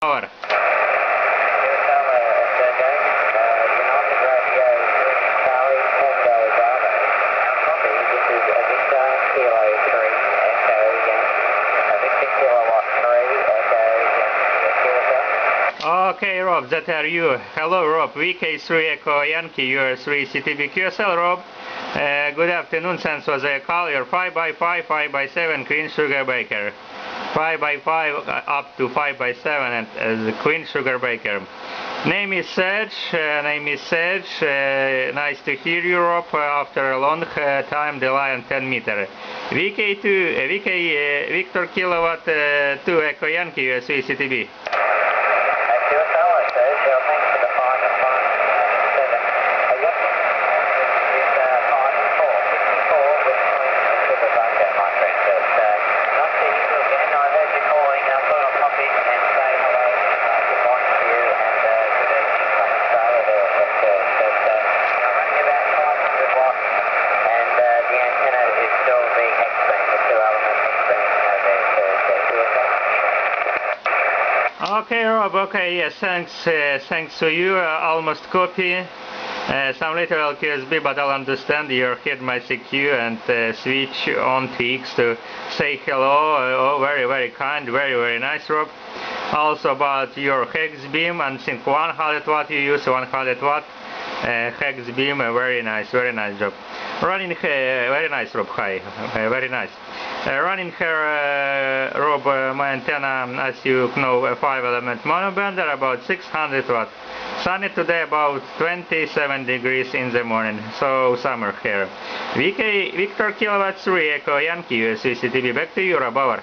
Power. Okay, Rob, that are you. Hello, Rob. VK3 Echo Yankee, UR3 CTB QSL, Rob. Good afternoon. Thanks for the call. You're 5x5, 5x7 Queen Sugar Baker. 5x5 up to 5x7 and the Queen Sugar Baker. Name is Serge. Nice to hear you, Rob, after a long time delay on 10 meter. VK2, Victor Kilowatt 2 Echo Yankee, USV CTB. Okay, Rob. Okay, yes. Thanks to you. Almost copy. Some little LQSB, but I'll understand. You hit my CQ and switch on TX to say hello. Oh, very kind. Very nice, Rob. Also about your hex beam, and think 100 watt you use, 100 watt hex beam. Very nice job. Running very nice, Rob. Hi, very nice. Running here, Rob, my antenna, as you know, a 5-element monobender, about 600 watt. Sunny today, about 27 degrees in the morning, so summer here. VK Victor Kilowatt 3 Echo Yankee USV CTB. Back to you, Rob. Over.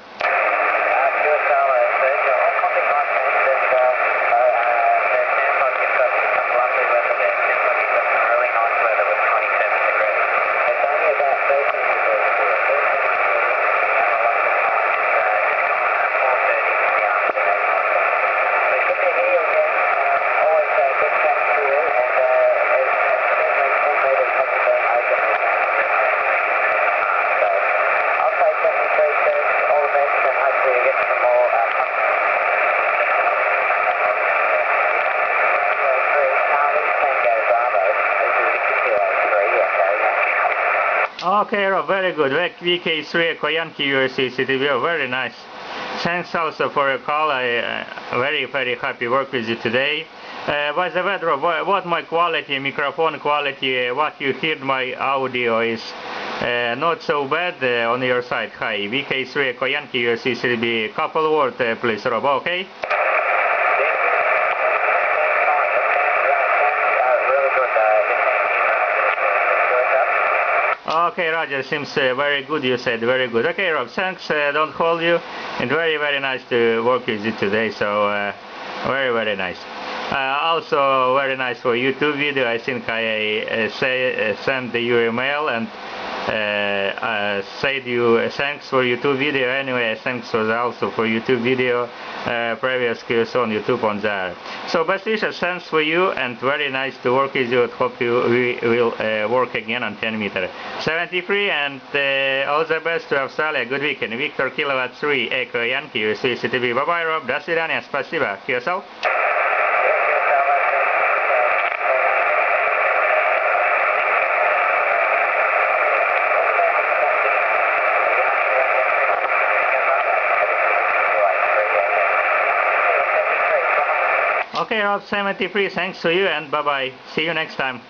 Okay, Rob, very good. VK3 Echo Yankee USV CTB, very nice. Thanks also for your call. I very happy work with you today. By the way, Rob, what my quality, microphone quality, what you hear my audio is not so bad on your side. Hi, VK3 Echo Yankee USV CTB. Couple word, please, Rob. Okay. Okay, Roger, seems very good, you said, very good. Okay, Rob, thanks, don't hold you, and very nice to work with you today, so very nice. Also, very nice for YouTube video. I think I sent you email and said you thanks for YouTube video. Anyway, thanks also for YouTube video, previous course on YouTube on there. So best wishes, thanks for you, and very nice to work with you. Hope we will work again on 10 meter. 73, and all the best to Australia. Good weekend. Victor Kilowatt 3 Echo Yankee USV CTB. Bye bye, Rob. До свидания. Спасибо. QSL. Okay, Rob, 73, thanks to you, and bye-bye. See you next time.